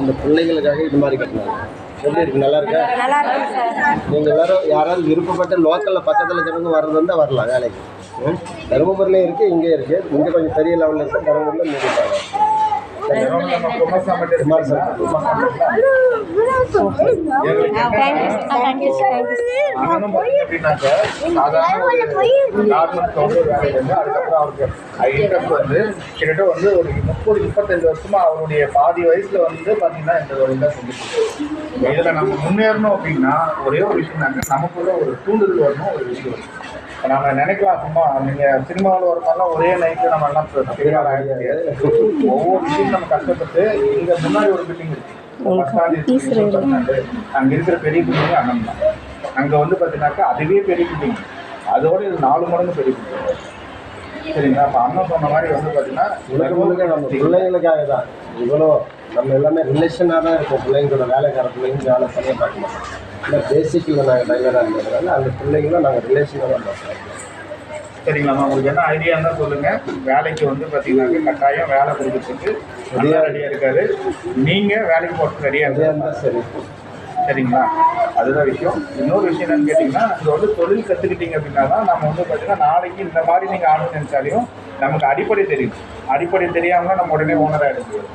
இந்த பிள்ளைங்களுக்காக இது மாதிரி கட்டினாங்க. எப்படி இருக்கு? நல்லா இருக்கா? நல்லா இருக்கு சார். நீங்கள் எல்லாரும் யாராவது விருப்பப்பட்ட லோக்கலில் பக்கத்தில் இருக்கிறவங்க வர்றது வந்தால் வரலாம் வேலைக்கு. தருமபுரிலையும் இருக்குது, இங்கே இருக்குது. இங்கே கொஞ்சம் பெரிய லெவலில் இருக்குது, தருமபுரியில் மூடிட்டாங்க. கிட்டத்தட்ட வந்து ஒரு 30-35 வருஷமா அவருடைய பாதி வயசுல வந்து பாத்தீங்கன்னா இந்த ஒரு இதை சொல்லிட்டு இதுல நம்ம முன்னேறணும் அப்படின்னா ஒரே ஒரு விஷயம் தாங்க, நமக்குள்ள ஒரு தூண்டுதல் வரணும், ஒரு விஷயம் வரும். நம்ம நினைக்கலாம் சும்மா நீங்கள் சினிமாவில் ஒரு மாதிரிலாம் ஒரே நைட்டு நம்ம எல்லாம் பெரிய ஆள் ஆக முடியாது. ஒவ்வொரு விஷயம் நம்ம கஷ்டப்பட்டு இங்கே முன்னாடி ஒரு பில்டிங் இருக்குது, அங்கே இருக்கிற பெரிய பில்டிங் அண்ணன் தான். அங்கே வந்து பார்த்தீங்கன்னாக்கா அதுவே பெரிய பில்டிங், அதோட இது 4 மடங்கு பெரிய பில்டிங். சரிங்களா? அப்போ அண்ணன் சொன்ன மாதிரி வந்து பார்த்தீங்கன்னா உலகம் நம்ம பிள்ளைங்களுக்காக தான் இவ்வளோ நம்ம எல்லாமே ரிலேஷனாக தான் இருக்கும். பிள்ளைங்களோட வேலைக்கார பிள்ளைங்க வேலை தனியாக பார்க்க மாட்டோம். இல்லை பேசிக்கில் நாங்கள் டைலராக இருந்ததுனால அந்த பிள்ளைங்களும் நாங்கள் ரிலேஷனாக தான் பார்க்குறோம். சரிங்களாம்மா, உங்களுக்கு என்ன ஐடியா இருந்தால் சொல்லுங்கள். வேலைக்கு வந்து பார்த்தீங்கன்னாக்க கட்டாயம் வேலை கொடுக்கறதுக்கு ரெடியாக இருக்காரு. நீங்கள் வேலைக்கு போகிறது ரெடியாக இருந்தால் சரி. சரிங்களா? அதுதான் விஷயம். இன்னொரு விஷயம் என்னன்னு கேட்டிங்கன்னா, இது வந்து தொழில் கற்றுக்கிட்டீங்க அப்படின்னா தான் நம்ம வந்து பார்த்தீங்கன்னா நாளைக்கு இந்த மாதிரி நீங்கள் ஆர்டர் நினைச்சாலையும் நமக்கு அடிப்படை தெரியும். அடிப்படை தெரியாமல் நம்ம உடனே ஓனராக எடுத்துக்கிறோம்.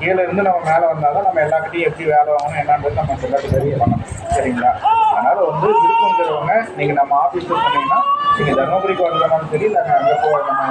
கீழே இருந்து நம்ம மேலே வந்தால் தான் நம்ம எல்லாக்கிட்டையும் எப்படி வேலை வாங்கணும் என்னன்றது நம்ம எல்லாத்தையும் தெரிய பண்ணணும். சரிங்களா? அதனால் வந்து விருப்பங்கிறவங்க நீங்கள் நம்ம ஆஃபீஸில் சொன்னீங்கன்னா நீங்கள் தர்மபுரிக்கு வரதுனாலும் சரி, நாங்கள் அங்கே நம்ம